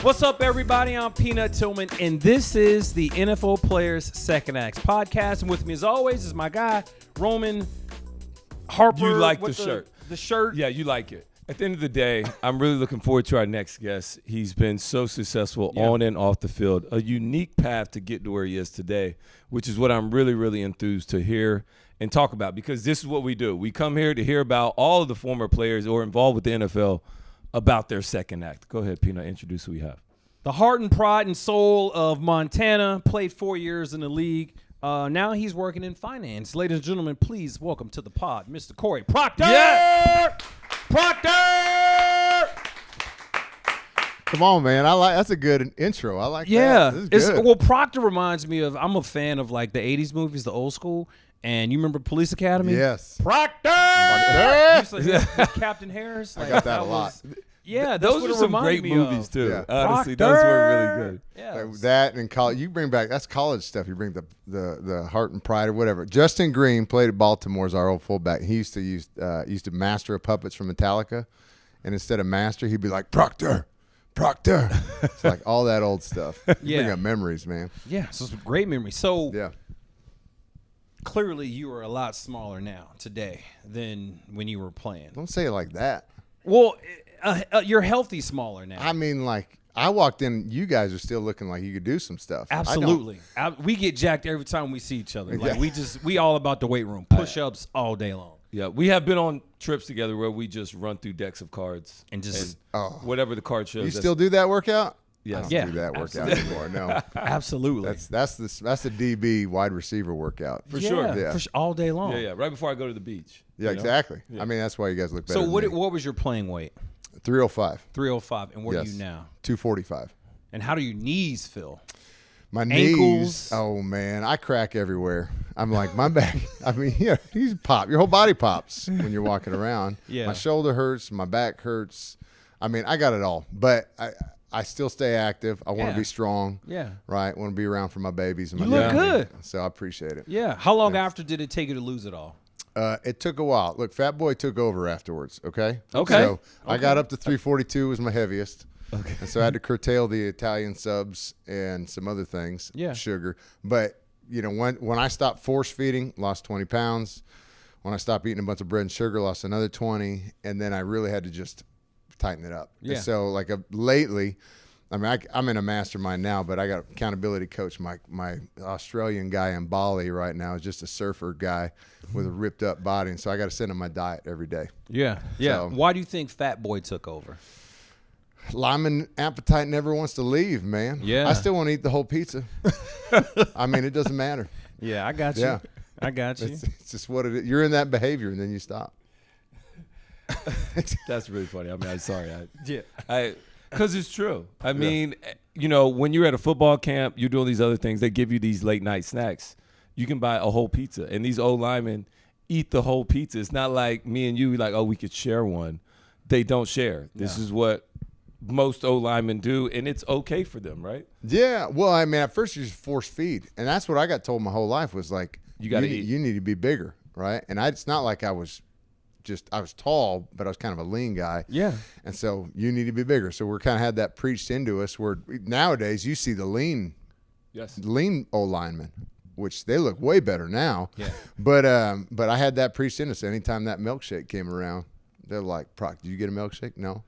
What's up, everybody? I'm Peanut Tillman, and this is the NFL Players Second Acts podcast. And with me, as always, is my guy, Roman Harper. You like the shirt. The shirt. Yeah, you like it. At the end of the day, I'm really looking forward to our next guest. He's been so successful on and off the field. A unique path to get to where he is today, which is what I'm really, really enthused to hear and talk about, because this is what we do. We come here to hear about all of the former players or involved with the NFL about their second act. Go ahead, Peanut, introduce who we have. The heart and pride and soul of Montana, played 4 years in the league. Now he's working in finance. Ladies and gentlemen, please welcome to the pod, Mr. Cory Procter. Yeah! Procter! Come on, man. That's a good intro. I like that. Yeah. This is good. Well, Procter reminds me of, I'm a fan of like the 80s movies, the old school. And you remember Police Academy? Yes. Procter! Procter! You used to hear Captain Harris. I got that a lot. Yeah, that's Those what are it some reminded great me movies, of. too. Yeah. Honestly, Procter! those were really good. Yeah. That and college. You bring back, that's college stuff. You bring the heart and pride or whatever. Justin Green played at Baltimore as our old fullback. He used to master of puppets from Metallica. And instead of master, he'd be like, Procter. It's like all that old stuff. You bring up memories, man. Yeah, so some great memories. So Yeah. clearly you are a lot smaller now today than when you were playing. Don't say it like that. Well, you're healthy smaller now. I mean, like, I walked in, you guys are still looking like you could do some stuff. Absolutely. We get jacked every time we see each other. Like Yeah. we all about the weight room. Push-ups all day long. Yeah, we have been on trips together where we just run through decks of cards And just whatever the card shows. You still do that workout? Yes. I don't Yeah, do that workout absolutely. anymore. No. absolutely. That's the DB wide receiver workout. For sure. Yeah. All day long. Yeah. Right before I go to the beach. Yeah, you know? exactly. Yeah. I mean, that's why you guys look better. So than me. what was your playing weight? 305. 305. And where are Yes. you now? 245. And how do your knees feel? My Ankles. knees. Oh man, I crack everywhere. I'm like, my back. I mean, yeah, you pop. Your whole body pops when you're walking around. Yeah. My shoulder hurts. My back hurts. I mean, I got it all. But I still stay active. I want to Yeah. be strong. Yeah. Right. I want to be around for my babies and my You look family. good. So I appreciate it. Yeah. How long after did it take you to lose it all? It took a while. Look, Fat Boy took over afterwards. Okay. Okay. So I got up to 342 was my heaviest. Okay. And so I had to curtail the Italian subs and some other things. Yeah. Sugar. But you know, when I stopped force feeding, lost 20 pounds. When I stopped eating a bunch of bread and sugar, lost another 20. And then I really had to just tighten it up. Yeah. And so like lately, I mean, I'm in a mastermind now, but I got accountability coach. My Australian guy in Bali right now is just a surfer guy with a ripped up body, and so I got to send him my diet every day. Yeah. Yeah. So- Why do you think Fat Boy took over? Lineman appetite never wants to leave, man. Yeah. I still want to eat the whole pizza. I mean, it doesn't matter. Yeah, I got you. Yeah. I got you. It's just what it is. You're in that behavior, and then you stop. That's really funny. I mean, I'm sorry. Yeah. Because it's true. I mean, you know, when you're at a football camp, you're doing these other things. They give you these late night snacks. You can buy a whole pizza, and these old linemen eat the whole pizza. It's not like me and you, like, oh, we could share one. They don't share. This is what most old linemen do, and it's okay for them, right? Yeah. Well, I mean, at first you just force feed, and that's what I got told my whole life was like, You gotta eat. You need to be bigger, right? And it's not like I was tall, but I was kind of a lean guy. Yeah. And so you need to be bigger. So we're kind of had that preached into us where nowadays you see the lean old linemen, which they look way better now. Yeah. But I had that preached into us. Anytime that milkshake came around, they're like, Proc, did you get a milkshake? No.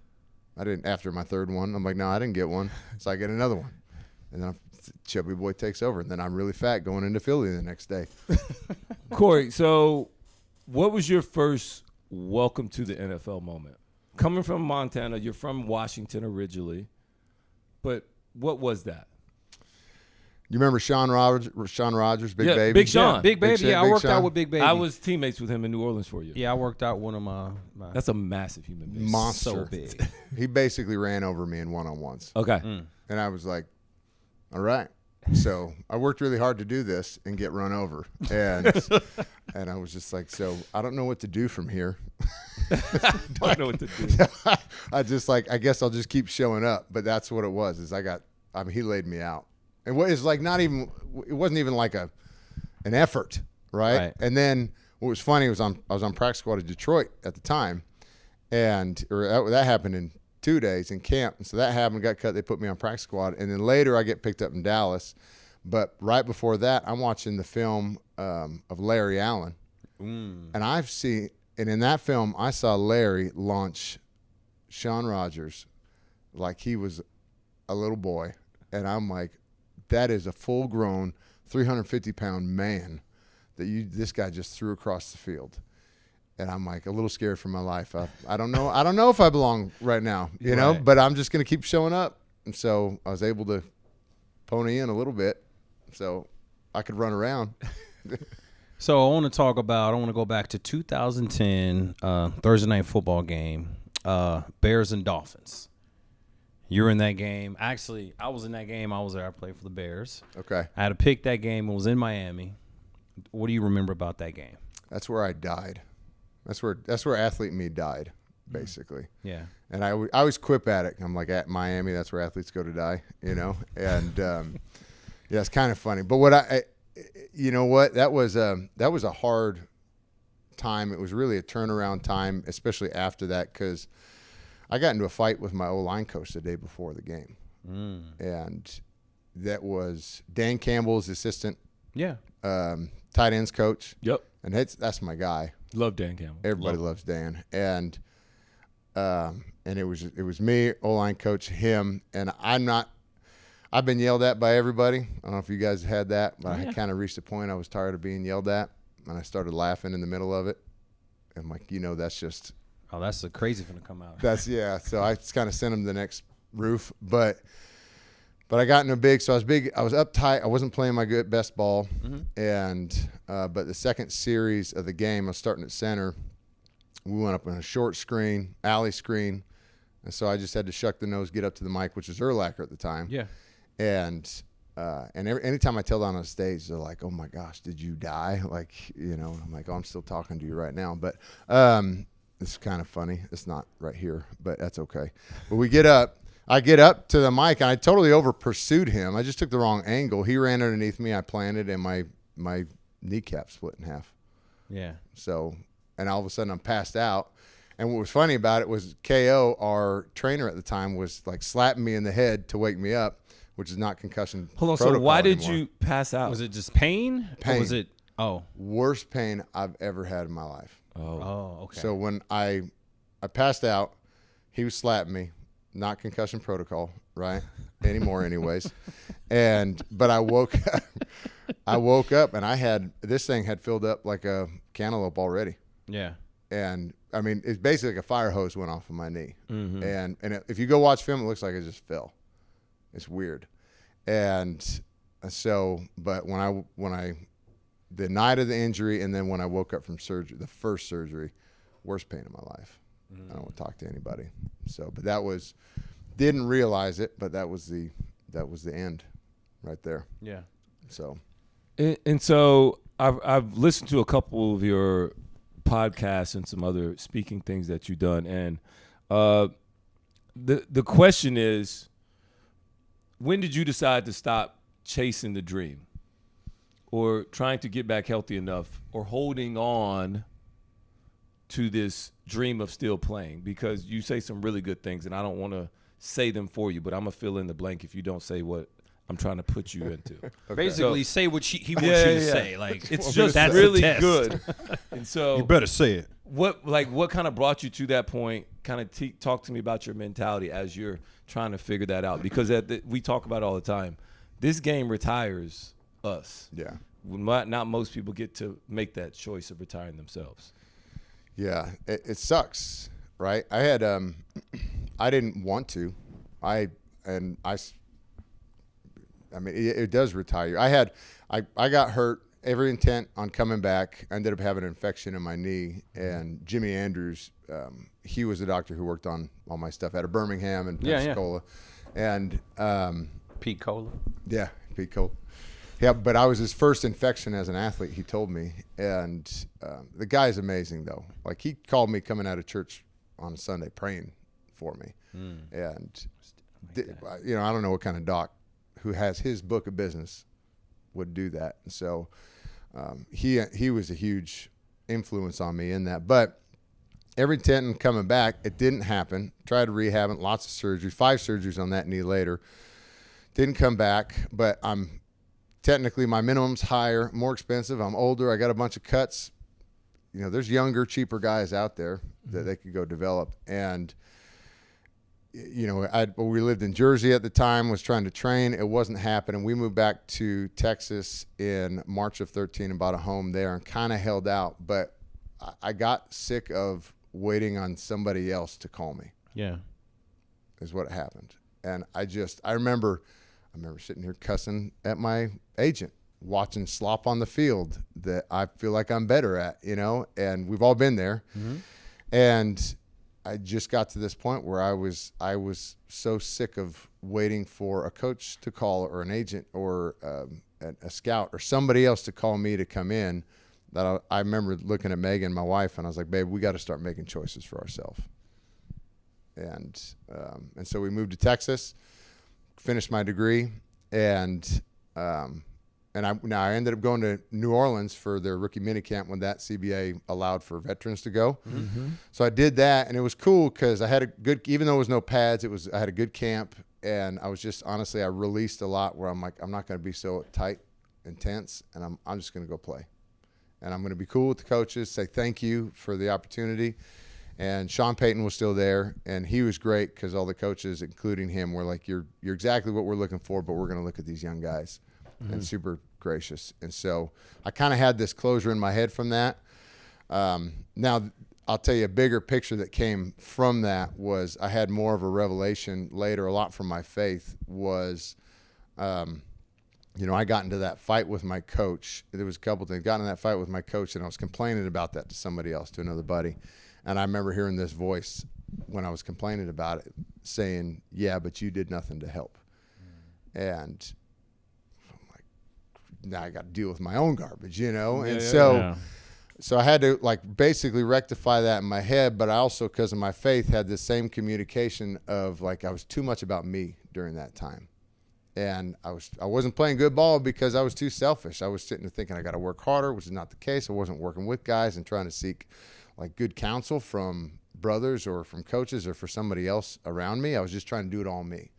I didn't. After my third one, I'm like, no, I didn't get one. So I get another one. And then chubby boy takes over. And then I'm really fat going into Philly the next day. Cory, so what was your first welcome to the NFL moment? Coming from Montana, you're from Washington originally, but what was that? You remember Sean Rogers, Big Baby? Big Sean. Yeah, Big Baby. Yeah, I worked out with Big Baby. I was teammates with him in New Orleans for you. Yeah, I worked out one of my That's a massive human being. Monster. so big. He basically ran over me in one-on-ones. Okay. And I was like, all right. So I worked really hard to do this and get run over. And I was just like, so I don't know what to do from here. Don't know what to do. I just like, I guess I'll just keep showing up. But that's what it was, is he laid me out. And what is like it wasn't even like an effort, right? And then what was funny was I was on practice squad in Detroit at the time. That happened in 2 days in camp. And so that happened, got cut. They put me on practice squad. And then later I get picked up in Dallas. But right before that, I'm watching the film of Larry Allen. And in that film, I saw Larry launch Sean Rogers like he was a little boy. And I'm like, that is a full-grown 350-pound man that this guy just threw across the field. And I'm like a little scared for my life. I don't know if I belong right now, you know, but I'm just going to keep showing up. And so I was able to pony in a little bit so I could run around. So I want to go back to 2010 Thursday night football game, Bears and Dolphins. You were in that game. Actually, I was in that game. I was there. I played for the Bears. Okay. I had to pick that game. It was in Miami. What do you remember about that game? That's where I died. That's where athlete me died, basically. Yeah. And I always quip at it. I'm like, at Miami, that's where athletes go to die, you know? And, yeah, it's kind of funny. But you know what? That was a hard time. It was really a turnaround time, especially after that, because I got into a fight with my O-line coach the day before the game. And that was Dan Campbell's assistant. Yeah. Tight ends coach. Yep. And that's my guy. Love Dan Campbell. Everybody loves Dan. And it was me, O-line coach, him, and I've been yelled at by everybody. I don't know if you guys had that, but I kind of reached a point I was tired of being yelled at, and I started laughing in the middle of it. I'm like, that's just – oh, that's the crazy thing to come out. So I just kind of sent him to the next roof. But I got into I was big. I was uptight. I wasn't playing my best ball. And but the second series of the game, I was starting at center. We went up on a short screen, alley screen. And so I just had to shuck the nose, get up to the mic, which was Urlacher at the time. Yeah. And anytime I tell down on stage, they're like, "Oh my gosh, did you die?" Like, I'm like, "Oh, I'm still talking to you right now." But it's kind of funny. It's not right here, but that's okay. But I get up to the mic, and I totally over pursued him. I just took the wrong angle. He ran underneath me. I planted, and my kneecap split in half. Yeah. So, and all of a sudden I'm passed out. And what was funny about it was KO, our trainer at the time, was like slapping me in the head to wake me up, which is not concussion Hold on. protocol So why did anymore. you pass out? Was it just pain? Pain. Or was it – oh. Worst pain I've ever had in my life. Oh, okay. So when I passed out, he was slapping me, not concussion protocol, right? Anymore anyways. But I woke up and this thing had filled up like a cantaloupe already. Yeah. And I mean, it's basically like a fire hose went off of my knee. And if you go watch film, it looks like it just fell. It's weird. And so, but the night of the injury, and then when I woke up from surgery, the first surgery, worst pain in my life. I don't want to talk to anybody. So, but didn't realize it, but that was the end right there. Yeah. So. And so I've listened to a couple of your podcasts and some other speaking things that you've done, and the question is, when did you decide to stop chasing the dream, or trying to get back healthy enough, or holding on to this dream of still playing? Because you say some really good things, and I don't want to say them for you, but I'm going to fill in the blank if you don't say what I'm trying to put you into. Okay. Basically, say what he wants you to say. Like, it's just really good. And so you better say it. What kind of brought you to that point? Kind of talk to me about your mentality as you're trying to figure that out, because we talk about it all the time. This game retires us. Yeah. Not most people get to make that choice of retiring themselves. Yeah, it sucks, right? I had I didn't want to. I mean, it does retire you. I got hurt, every intent on coming back. I ended up having an infection in my knee, and Jimmy Andrews, he was the doctor who worked on all my stuff out of Birmingham and Pensacola. And Pete Cola. Yeah, Pete Cola. Yeah, but I was his first infection as an athlete, he told me. And the guy's amazing, though. Like, he called me coming out of church on Sunday praying for me. And, I don't know what kind of doc who has his book of business would do that. And so he was a huge influence on me in that. But every intent on coming back. It didn't happen. Tried to rehab it, lots of surgeries, 5 surgeries on that knee later. Didn't come back, but I'm technically my minimum's higher, more expensive. I'm older. I got a bunch of cuts. You know, there's younger, cheaper guys out there that they could go develop. And, you know, we lived in Jersey at the time, was trying to train. It wasn't happening. We moved back to Texas in March of 13 and bought a home there and kind of held out. But I got sick of waiting on somebody else to call me. Yeah. Is what happened. And I remember sitting here cussing at my agent, watching slop on the field that I feel like I'm better at, you know, and we've all been there. Mm-hmm. And I just got to this point where I was so sick of waiting for a coach to call or an agent or a scout or somebody else to call me to come in that I remember looking at Megan, my wife, and I was like, babe, we got to start making choices for ourselves. And so we moved to Texas, finished my degree, and I ended up going to New Orleans for their rookie minicamp when that CBA allowed for veterans to go. Mm-hmm. So I did that, and it was cool because I had a good, even though it was no pads, I had a good camp, and I was just honestly I released a lot where I'm like, I'm not going to be so tight and tense, and I'm just going to go play, and I'm going to be cool with the coaches, say thank you for the opportunity. And Sean Payton was still there, and he was great because all the coaches, including him, were like, you're exactly what we're looking for, but we're going to look at these young guys. Mm-hmm. And super gracious. And so I kind of had this closure in my head from that. Now, I'll tell you a bigger picture that came from that was I had more of a revelation later, a lot from my faith was, you know, I got into that fight with my coach. There was a couple things. Got in that fight with my coach, and I was complaining about that to somebody else, to another buddy. And I remember hearing this voice when I was complaining about it saying, yeah, but you did nothing to help. And I'm like, now I got to deal with my own garbage, you know? And so I had to like basically rectify that in my head, but I also, because of my faith, had this same communication of like I was too much about me during that time. And I wasn't playing good ball because I was too selfish. I was sitting there thinking I got to work harder, which is not the case. I wasn't working with guys and trying to seek like good counsel from brothers or from coaches or for somebody else around me. I was just trying to do it all me.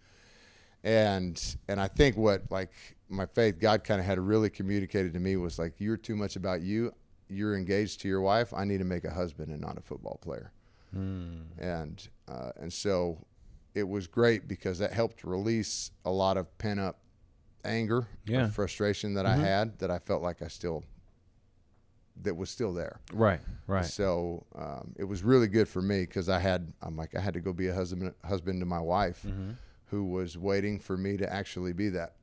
And I think what like my faith, God kind of had really communicated to me was like, you're too much about you. You're engaged to your wife. I need to make a husband and not a football player. And so it was great because that helped release a lot of pent up anger and frustration that I had that I felt like that was still there. Right. So it was really good for me because I had to go be a husband to my wife who was waiting for me to actually be that.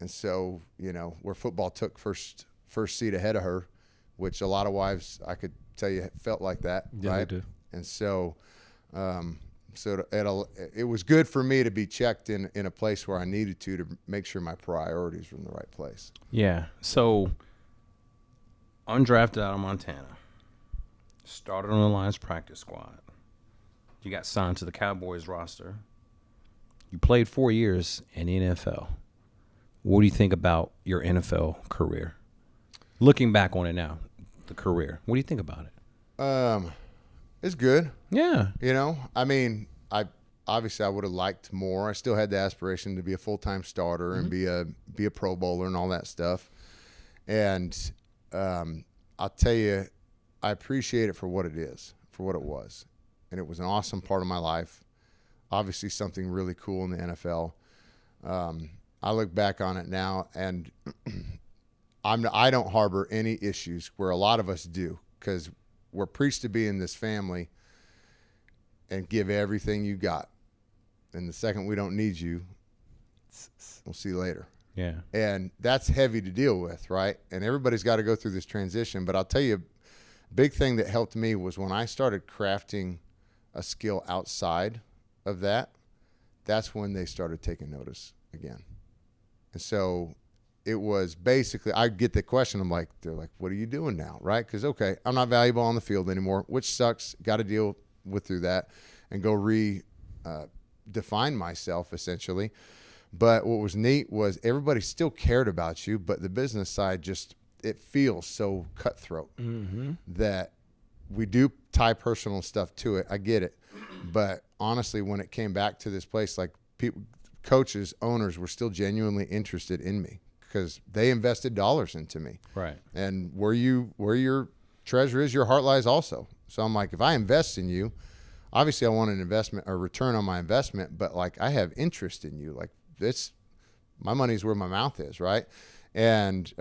And so, you know, where football took first seat ahead of her, which a lot of wives, I could tell you, felt like that. Yeah, right? they do. And so, it was good for me to be checked in a place where I needed to make sure my priorities were in the right place. Yeah. So, undrafted out of Montana, started on the Lions practice squad. You got signed to the Cowboys roster. You played 4 years in the NFL. What do you think about your NFL career? Looking back on it now, the career. What do you think about it? It's good. Yeah. You know, I mean, I would have liked more. I still had the aspiration to be a full-time starter and be a Pro Bowler and all that stuff. And I'll tell you, I appreciate it for what it is, for what it was. And it was an awesome part of my life. Obviously something really cool in the NFL. I look back on it now, and I don't harbor any issues where a lot of us do, because we're preached to be in this family and give everything you got. And the second we don't need you, we'll see you later. Yeah. And that's heavy to deal with, right? And everybody's got to go through this transition. But I'll tell you, a big thing that helped me was when I started crafting a skill outside of that, that's when they started taking notice again. And so it was basically, I get the question, they're like, what are you doing now, right? Because, okay, I'm not valuable on the field anymore, which sucks. Got to deal with through that and go define myself, essentially. But what was neat was everybody still cared about you, but the business side it feels so cutthroat that we do tie personal stuff to it. I get it. But honestly, when it came back to this place, like people, coaches, owners were still genuinely interested in me because they invested dollars into me. Right. And where your treasure is, your heart lies also. So I'm like, if I invest in you, obviously I want an investment or return on my investment, but like I have interest in you. Like my money's where my mouth is, right? And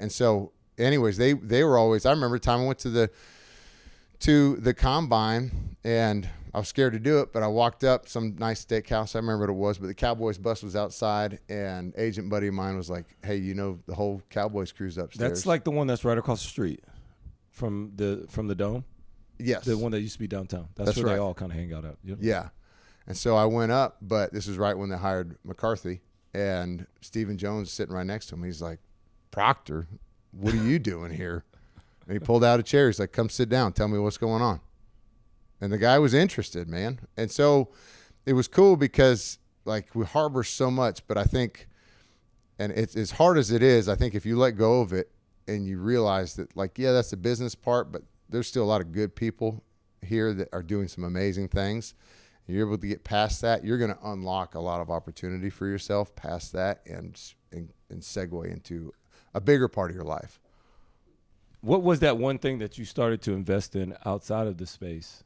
so anyways, they were always, I remember the time I went to the combine and I was scared to do it, but I walked up some nice steakhouse. I remember what it was, but the Cowboys bus was outside and agent buddy of mine was like, hey, the whole Cowboys crew's upstairs. That's like the one that's right across the street from the Dome? Yes. The one that used to be downtown. That's where right. They all kind of hang out at. Yep. Yeah. And so I went up, but this is right when they hired McCarthy, and Stephen Jones sitting right next to him. He's like, Procter, what are you doing here? And he pulled out a chair. He's like, come sit down. Tell me what's going on. And the guy was interested, man. And so it was cool because, like, we harbor so much, but I think, and it's as hard as it is, I think if you let go of it and you realize that, like, yeah, that's the business part, but there's still a lot of good people here that are doing some amazing things. And you're able to get past that, you're going to unlock a lot of opportunity for yourself past that and segue into a bigger part of your life. What was that one thing that you started to invest in outside of the space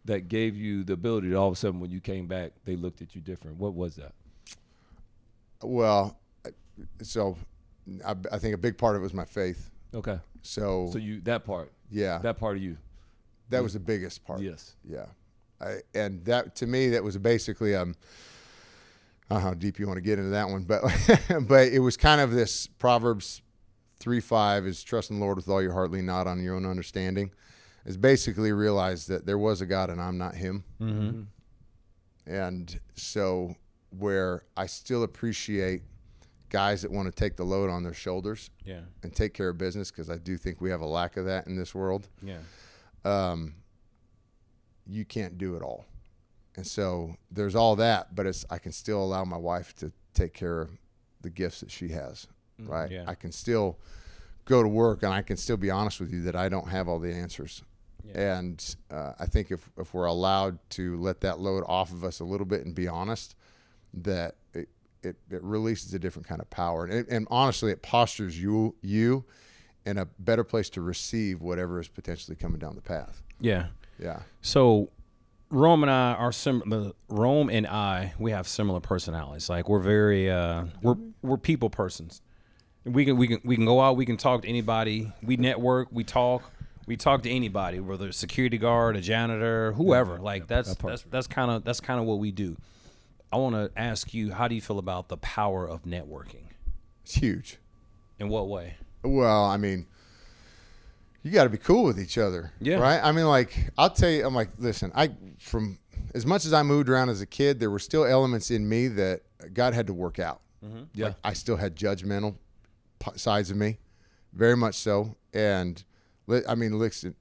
that gave you the ability to all of a sudden when you came back, they looked at you different? What was that? Well, so I think a big part of it was my faith. Okay. So that part. Yeah. That part of you. That was the biggest part. Yes. Yeah. And that, to me, that was basically, I don't know how deep you want to get into that one, but but it was kind of this Proverbs 3:5 is trust in the Lord with all your heart, lean not on your own understanding. Is basically realize that there was a God and I'm not him. Mm-hmm. And so where I still appreciate guys that want to take the load on their shoulders and take care of business, because I do think we have a lack of that in this world. Yeah. You can't do it all. And so there's all that, but I can still allow my wife to take care of the gifts that she has, right? Yeah. I can still go to work and I can still be honest with you that I don't have all the answers. Yeah. And I think if we're allowed to let that load off of us a little bit and be honest, that it releases a different kind of power. And honestly, it postures you in a better place to receive whatever is potentially coming down the path. Yeah. Yeah. So Rome and I are similar. Rome and I, we have similar personalities. Like we're very, we're people persons. We can go out. We can talk to anybody. We network. We talk to anybody, whether it's a security guard, a janitor, whoever. Like that's kind of what we do. I want to ask you, how do you feel about the power of networking? It's huge. In what way? Well, I mean, you got to be cool with each other, right? I mean, like, I'll tell you, I'm like, listen, from as much as I moved around as a kid, there were still elements in me that God had to work out. Mm-hmm. Yeah. Like, I still had judgmental sides of me, very much so. And I mean, listen,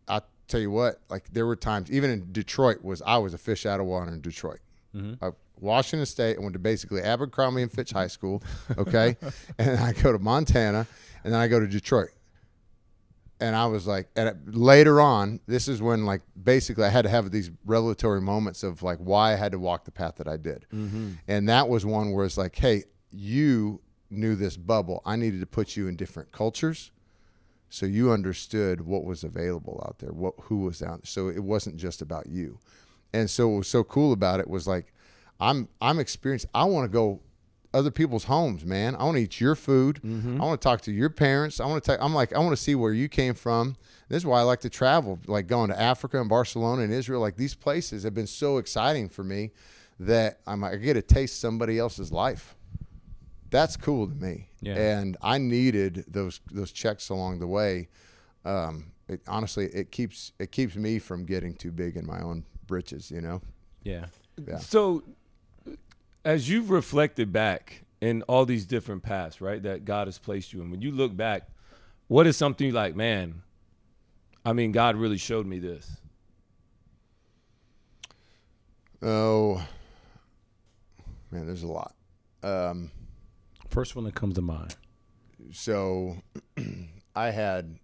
I'll tell you what, like, there were times, even in Detroit, I was a fish out of water in Detroit. Mm-hmm. Washington State, I went to basically Abercrombie and Fitch High School, okay? And I go to Montana, and then I go to Detroit. And I was like, later on, this is when, like, basically I had to have these revelatory moments of, like, why I had to walk the path that I did. Mm-hmm. And that was one where it's like, hey, you knew this bubble. I needed to put you in different cultures so you understood what was available out there, who was out there. So it wasn't just about you. And so what was so cool about it was, like, I'm experienced. I want to go other people's homes, man. I want to eat your food. Mm-hmm. I want to talk to your parents. I want to see where you came from. This is why I like to travel, like going to Africa and Barcelona and Israel. Like, these places have been so exciting for me that I get to taste somebody else's life. That's cool to me. Yeah. And I needed those checks along the way. Honestly, it keeps me from getting too big in my own britches, you know? Yeah. Yeah. So as you've reflected back in all these different paths, right, that God has placed you in, when you look back, what is something you're like, man, I mean, God really showed me this? Oh, man, there's a lot. First one that comes to mind. So I had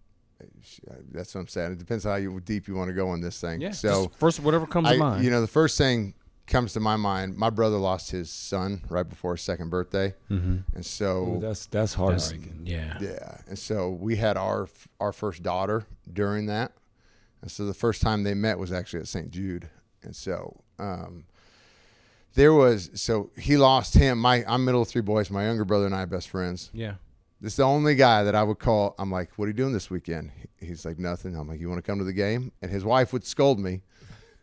That's what I'm saying. It depends on how deep you want to go on this thing. Yeah. So just first, whatever comes to mind. the first thing comes to my mind. My brother lost his son right before his second birthday, and so that's heartbreaking. Yeah, and so we had our first daughter during that, and so the first time they met was actually at St. Jude, and so he lost him. I'm middle of three boys. My younger brother and I are best friends. Yeah. This is the only guy that I would call. I'm like, what are you doing this weekend? He's like, nothing. I'm like, you want to come to the game? And his wife would scold me.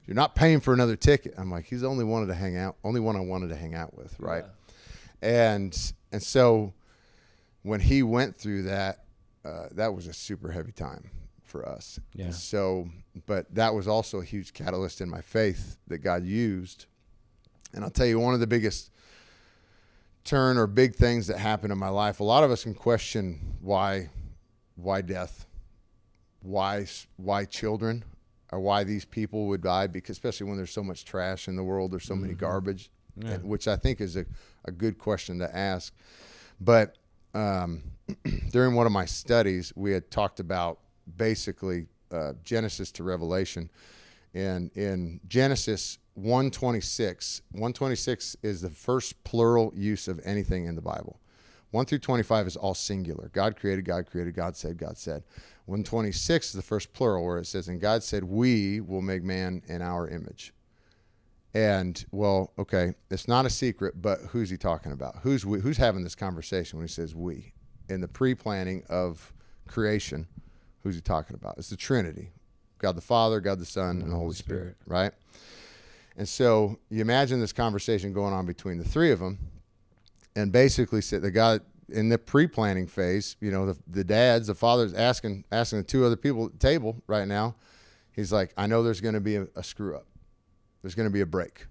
You're not paying for another ticket. I'm like, he's the only one I wanted to hang out with, right? Yeah. And so when he went through that, that was a super heavy time for us. Yeah. And so, but that was also a huge catalyst in my faith that God used. And I'll tell you, one of the biggest turn or big things that happened in my life, a lot of us can question why death, why children, or why these people would die, because especially when there's so much trash in the world, there's so many garbage, which I think is a good question to ask. But during one of my studies, we had talked about basically Genesis to Revelation, and in Genesis 1:26 is the first plural use of anything in the Bible. 1 through 25 is all singular. God created, God said, God said. 1:26 is the first plural, where it says, and God said, we will make man in our image. And, well, okay, it's not a secret, but who's he talking about? Who's having this conversation when he says we? In the pre-planning of creation, who's he talking about? It's the Trinity. God the Father, God the Son, and the Holy Spirit, right? And so you imagine this conversation going on between the three of them, and basically said the guy in the pre-planning phase, the dads, the fathers asking the two other people at the table right now, he's like, I know there's going to be a screw up. There's going to be a break.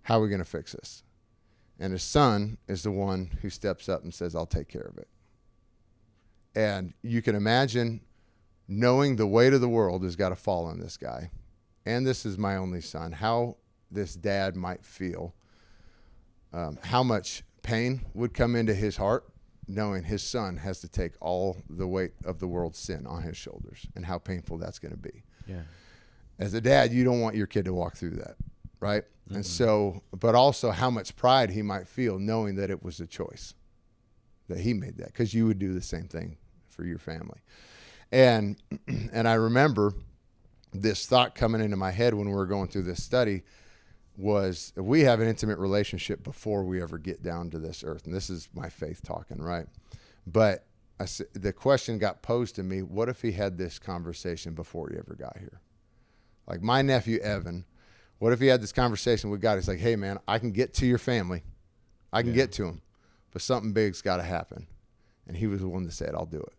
How are we going to fix this? And his son is the one who steps up and says, I'll take care of it. And you can imagine knowing the weight of the world has got to fall on this guy. And this is my only son, how this dad might feel, how much pain would come into his heart knowing his son has to take all the weight of the world's sin on his shoulders, and how painful that's going to be. Yeah. As a dad, you don't want your kid to walk through that, right? Mm-hmm. And so, but also how much pride he might feel knowing that it was a choice, that he made that, because you would do the same thing for your family. And I remember this thought coming into my head when we were going through this study was, we have an intimate relationship before we ever get down to this earth. And this is my faith talking, right? But the question got posed to me, what if he had this conversation before he ever got here? Like my nephew, Evan, what if he had this conversation with God? He's like, hey, man, I can get to your family. I can get to him. But something big's got to happen. And he was the one that said, I'll do it.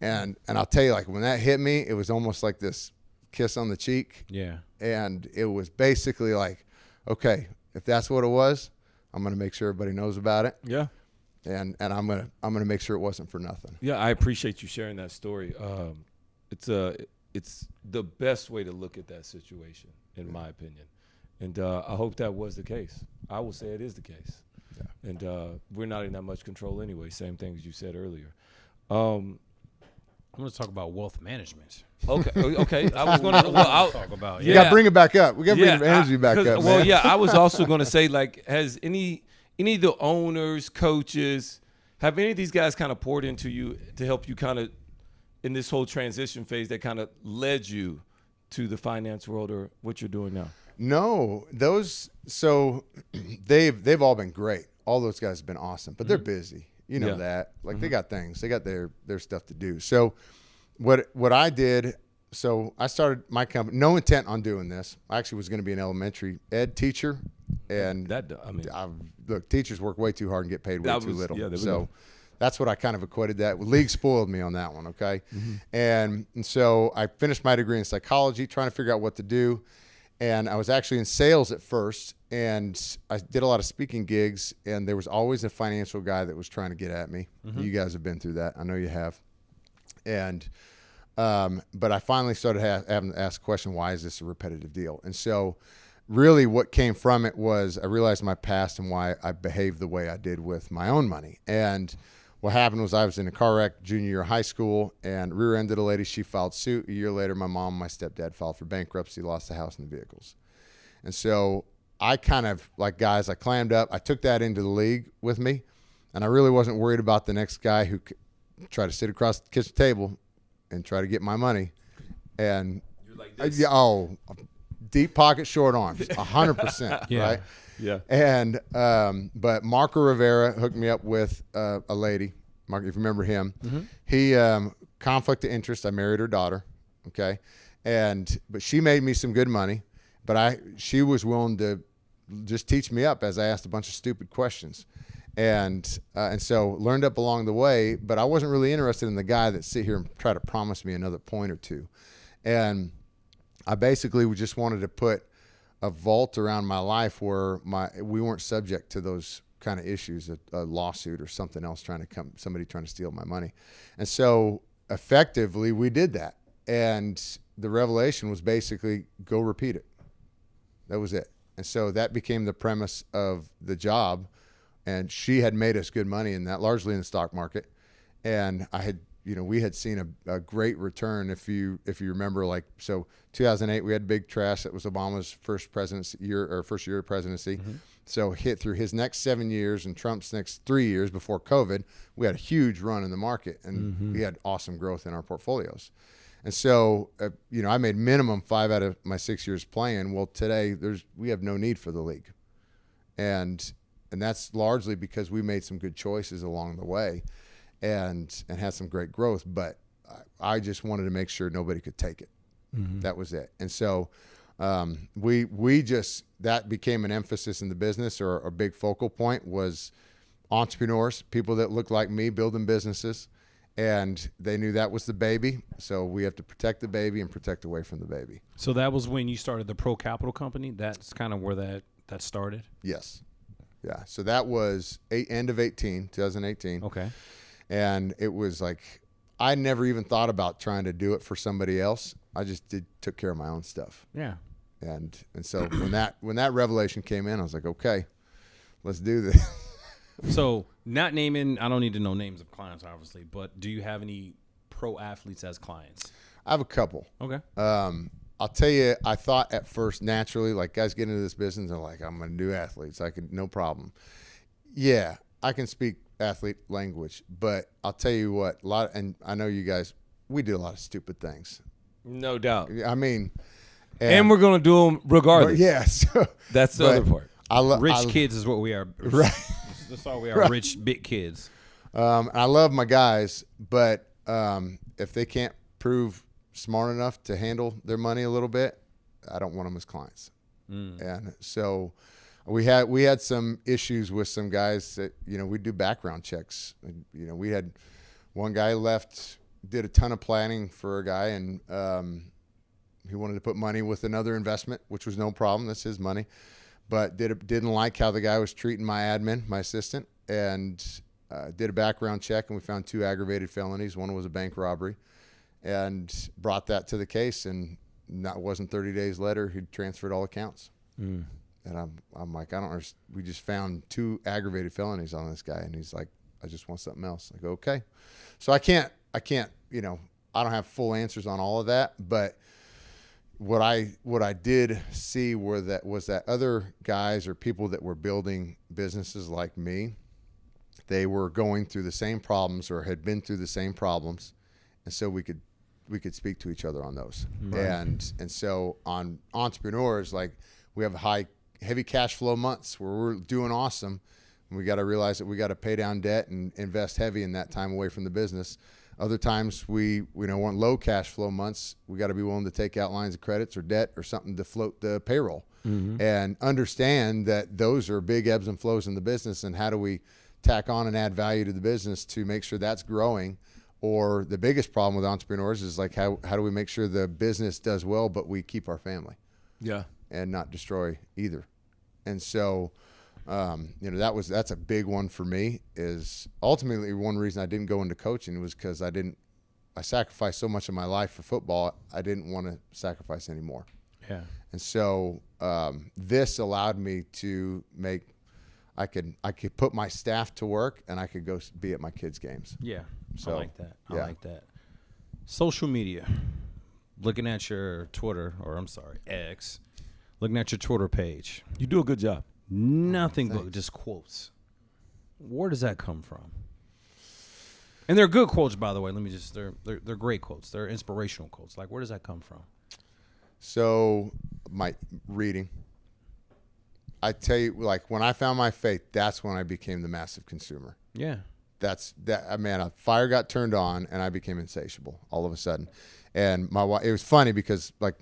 And I'll tell you, like, when that hit me, it was almost like this kiss on the cheek. Yeah. And it was basically like, okay, if that's what it was, I'm going to make sure everybody knows about it. Yeah. And I'm going to make sure it wasn't for nothing. Yeah, I appreciate you sharing that story. It's the best way to look at that situation, in my opinion. And I hope that was the case. I will say it is the case. Yeah. And we're not in that much control anyway. Same thing as you said earlier. I'm going to talk about wealth management. Okay. I was going to talk about. You got to bring it back up. We got to bring the energy back up. Well, man. yeah, I was also going to say, like, has any of the owners, coaches, have any of these guys kind of poured into you to help you kind of in this whole transition phase that kind of led you to the finance world or what you're doing now? No, so they've all been great. All those guys have been awesome, but they're busy. You know that. Like they got things. They got their stuff to do. So what I did, so I started my company, no intent on doing this. I actually was going to be an elementary ed teacher. And look, teachers work way too hard and get paid way too little. Yeah, so that's what I kind of equated that. League spoiled me on that one, okay? Mm-hmm. And so I finished my degree in psychology, trying to figure out what to do. And I was actually in sales at first, and I did a lot of speaking gigs, and there was always a financial guy that was trying to get at me. Mm-hmm. You guys have been through that. I know you have. And but I finally started having to ask the question, why is this a repetitive deal? And so really what came from it was I realized my past and why I behaved the way I did with my own money. And what happened was I was in a car wreck junior year of high school and rear-ended a lady. She filed suit. A year later, my mom and my stepdad filed for bankruptcy, lost the house and the vehicles. And so I kind of, like guys, I clammed up. I took that into the league with me, and I really wasn't worried about the next guy who tried to sit across the kitchen table and try to get my money. And You're like this. deep pocket, short arms, 100%, Yeah. right? Yeah. And but Marco Rivera hooked me up with a lady. Mark, if you remember him, he conflict of interest. I married her daughter, okay, but she made me some good money. But she was willing to just teach me up as I asked a bunch of stupid questions, and so learned up along the way. But I wasn't really interested in the guy that sit here and try to promise me another point or two, and I basically just wanted to put a vault around my life where we weren't subject to those kind of issues, a lawsuit or something else somebody trying to steal my money. And so effectively we did that. And the revelation was basically go repeat it. That was it. And so that became the premise of the job. And she had made us good money in that, largely in the stock market. And we had seen a great return. If you remember, 2008, we had Big Trash. That was Obama's first year of presidency. Mm-hmm. So hit through his next 7 years and Trump's next 3 years before COVID, we had a huge run in the market, and we had awesome growth in our portfolios. And so, I made minimum 5 out of my 6 years playing. Well, today we have no need for the league, and that's largely because we made some good choices along the way. And had some great growth, but I just wanted to make sure nobody could take it. Mm-hmm. That was it. And so that became an emphasis in the business, or a big focal point was entrepreneurs, people that looked like me building businesses, and they knew that was the baby. So we have to protect the baby and protect away from the baby. So that was when you started the Pro Capital Company? That's kind of where that started? Yes. Yeah. So that was end of 2018. Okay. And it was like, I never even thought about trying to do it for somebody else. I just took care of my own stuff. Yeah. And so when that revelation came in, I was like, okay, let's do this. So not naming, I don't need to know names of clients, obviously, but do you have any pro athletes as clients? I have a couple. Okay. I'll tell you, I thought at first naturally, like guys get into this business, they're like, I'm going to do athletes. No problem. Yeah, I can speak athlete language, but I'll tell you what, and I know you guys, we do a lot of stupid things. No doubt. I mean, and we're going to do them regardless. Yeah. So, that's the other part. Rich kids is what we are. Right. That's all we are. Right. Rich, big kids. I love my guys, but if they can't prove smart enough to handle their money a little bit, I don't want them as clients. And so we had some issues with some guys that, we do background checks. We had one guy did a ton of planning for a guy, and he wanted to put money with another investment, which was no problem. That's his money. But didn't like how the guy was treating my admin, my assistant, and did a background check, and we found 2 aggravated felonies. One was a bank robbery, and brought that to the case, and wasn't 30 days later, he'd transferred all accounts. And I'm like, I don't understand. We just found 2 aggravated felonies on this guy. And he's like, I just want something else. I go, okay. So I can't, I don't have full answers on all of that, but what I did see was that other guys or people that were building businesses like me, they were going through the same problems or had been through the same problems. And so we could speak to each other on those. Right. And so on entrepreneurs, like we have heavy cash flow months where we're doing awesome. And we got to realize that we got to pay down debt and invest heavy in that time away from the business. Other times we want low cash flow months. We got to be willing to take out lines of credits or debt or something to float the payroll, and understand that those are big ebbs and flows in the business. And how do we tack on and add value to the business to make sure that's growing? Or the biggest problem with entrepreneurs is like, how do we make sure the business does well, but we keep our family? Yeah. And not destroy either. And so, that's a big one for me. Is ultimately one reason I didn't go into coaching was because I sacrificed so much of my life for football. I didn't want to sacrifice anymore. Yeah. And so this allowed me to make, I could put my staff to work and I could go be at my kids' games. Yeah. So, I like that. I yeah. like that. Social media. Looking at your Twitter, or I'm sorry, X. Looking at your Twitter page. You do a good job. Nothing but just quotes. Where does that come from? And they're good quotes, by the way. Let me just they're great quotes. They're inspirational quotes. Like, where does that come from? So my reading. I tell you, like when I found my faith, that's when I became the massive consumer. Yeah. Man, a fire got turned on and I became insatiable all of a sudden. And my wife, it was funny because like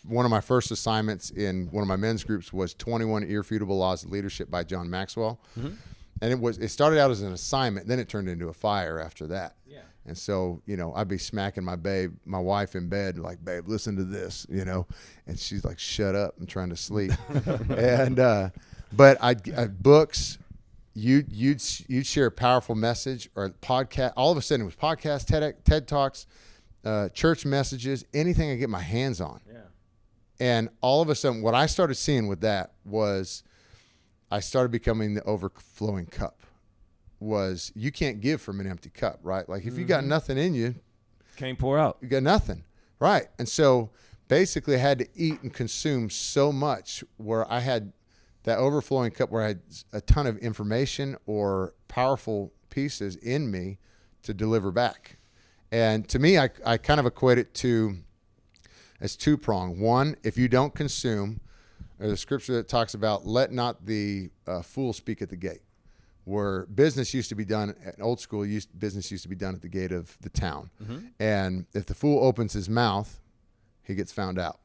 one of my first assignments in one of my men's groups was 21 Irrefutable Laws of Leadership by John Maxwell. Mm-hmm. And it started out as an assignment, then it turned into a fire after that. Yeah. And so, I'd be smacking my wife in bed, like, babe, listen to this, and she's like, shut up, I'm trying to sleep. And but books, you'd share a powerful message or a podcast. All of a sudden, it was podcasts, TED Talks, church messages, anything I get my hands on. Yeah. And all of a sudden, what I started seeing with that was I started becoming the overflowing cup. Was you can't give from an empty cup, right? Like if you got nothing in you, can't pour out. You got nothing, right? And so basically, I had to eat and consume so much where I had that overflowing cup, where I had a ton of information or powerful pieces in me to deliver back. And to me, I kind of equate it to as two-pronged. One, if you don't consume, there's a scripture that talks about let not the fool speak at the gate. Where business used to be done, old school business used to be done at the gate of the town. Mm-hmm. And if the fool opens his mouth, he gets found out.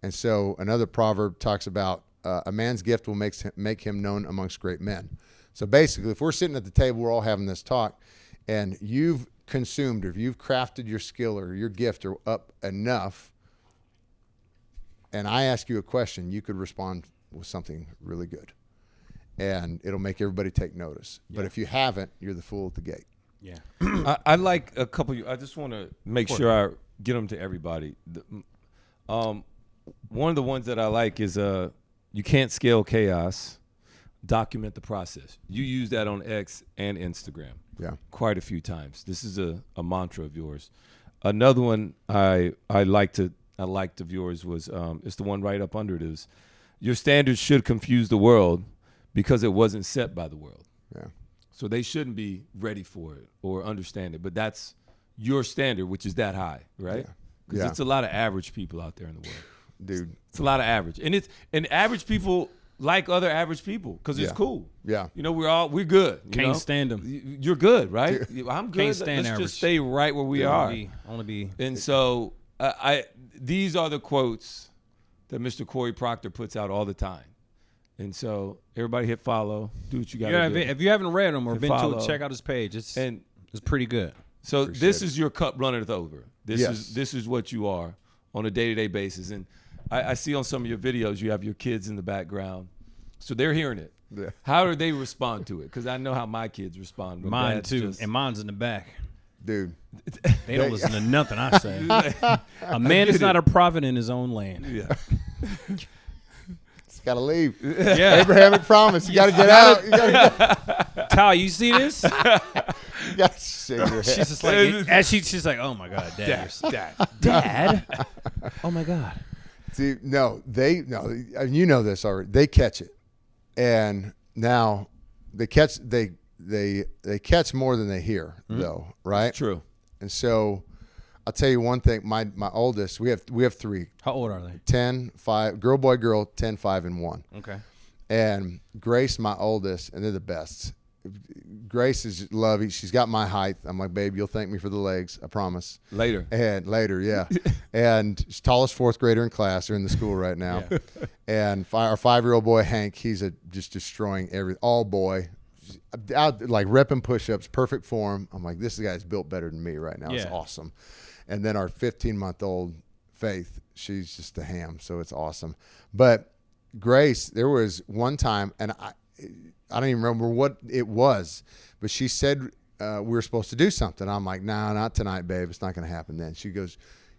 And so another proverb talks about a man's gift will make him known amongst great men. So basically, if we're sitting at the table, we're all having this talk, and you've consumed or if you've crafted your skill or your gift or up enough, and I ask you a question, you could respond with something really good. And it'll make everybody take notice. Yeah. But if you haven't, you're the fool at the gate. Yeah. I like a couple. I just want to make sure I get them to everybody. One of the ones that I like is you can't scale chaos. Document the process. You use that on X and Instagram. Yeah. Quite a few times. This is a mantra of yours. Another one I liked of yours was it's the one right up under it is your standards should confuse the world. Because it wasn't set by the world. Yeah. So they shouldn't be ready for it or understand it. But that's your standard, which is that high, right? Because it's a lot of average people out there in the world. Dude. It's a lot of average. And average people like other average people because it's cool. Yeah. We're good. Can't stand them. You're good, right? I'm good. Can't stand Let's average. just stay right where we are. I want to be. And so these are the quotes that Mr. Cory Procter puts out all the time. And so everybody hit follow. Do what you got to do. If you haven't read them or been to it, check out his page. It's pretty good. So this is your cup runneth over. This is what you are on a day-to-day basis. And I see on some of your videos you have your kids in the background. So they're hearing it. Yeah. How do they respond to it? Because I know how my kids respond. Mine too. And mine's in the back. Dude. They don't listen to nothing I say. A man is not a prophet in his own land. Yeah. Got to leave. Yeah. Abrahamic promise. You got to get out. Ty, you see this? You got to shake your head. She's just like, she's like, oh my God, Dad. Oh my God. See, you know this already. They catch it, and now they catch more than they hear, though, right? True. And so I'll tell you one thing. My oldest, we have three. How old are they? 10, 5, girl, boy, girl, 10, 5, and 1. Okay. And Grace, my oldest, and they're the best. Grace is lovey. She's got my height. I'm like, babe, you'll thank me for the legs. I promise. Later, yeah. And she's tallest fourth grader in class. They're in the school right now. Yeah. And our 5-year-old boy, Hank, he's just destroying all boy. Out like repping push-ups, perfect form. I'm like, this guy's built better than me right now. Yeah. It's awesome. And then our 15-month-old Faith, she's just a ham, so it's awesome. But Grace, there was one time, and I don't even remember what it was, but she said we were supposed to do something. I'm like, nah, not tonight, babe. It's not going to happen then. She goes,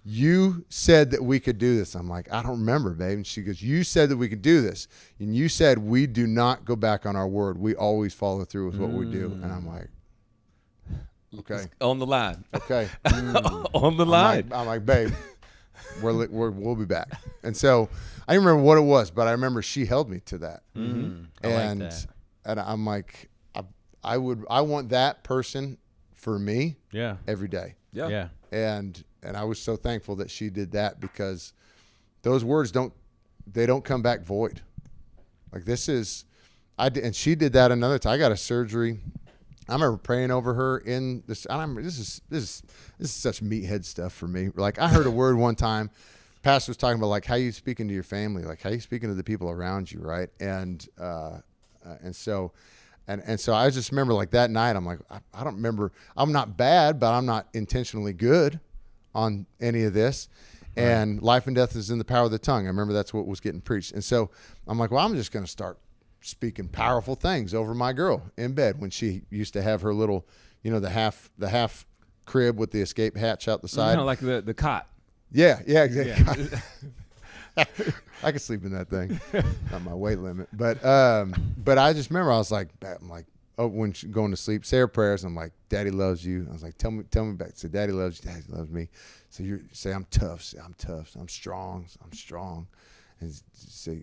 you said that we could do this. I'm like, I don't remember, babe. And she goes, you said that we could do this. And you said we do not go back on our word. We always follow through with what we do. And I'm like, okay. On the line. Okay. On the line. I'm like, babe, we'll be back. And so I don't remember what it was, but I remember she held me to that. I like that. And I'm like, I want that person for me every day. Yeah. And I was so thankful that she did that, because those words don't come back void. Like and she did that another time. I got a surgery. I remember praying over her in this. I remember this is such meathead stuff for me. Like, I heard a word one time. Pastor was talking about, like, how you speaking to your family, like how you speaking to the people around you, right? And so I just remember, like, that night, I'm like, I don't remember. I'm not bad, but I'm not intentionally good on any of this. Right. And life and death is in the power of the tongue. I remember that's what was getting preached. And so I'm like, well, I'm just going to start speaking powerful things over my girl in bed when she used to have her little, the half crib with the escape hatch out the side. Kind of like the cot. Yeah, exactly. Yeah. I could sleep in that thing. Not my weight limit. But I just remember I'm like, oh, when she's going to sleep, say her prayers. I'm like, Daddy loves you. I was like, tell me back. Say, Daddy loves you. Daddy loves me. So you say, I'm tough. Say, I'm tough. I'm strong. I'm strong. And say,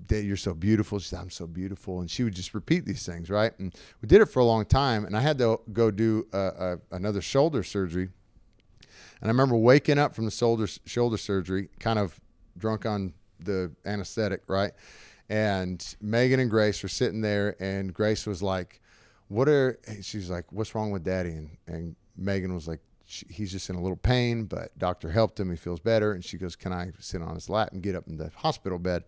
Dad, you're so beautiful. She said, I'm so beautiful. And she would just repeat these things, right? And we did it for a long time. And I had to go do another shoulder surgery. And I remember waking up from the shoulder surgery, kind of drunk on the anesthetic, right? And Megan and Grace were sitting there, and Grace was like, she's like, what's wrong with Daddy? And Megan was like, he's just in a little pain, but doctor helped him. He feels better. And she goes, can I sit on his lap and get up in the hospital bed?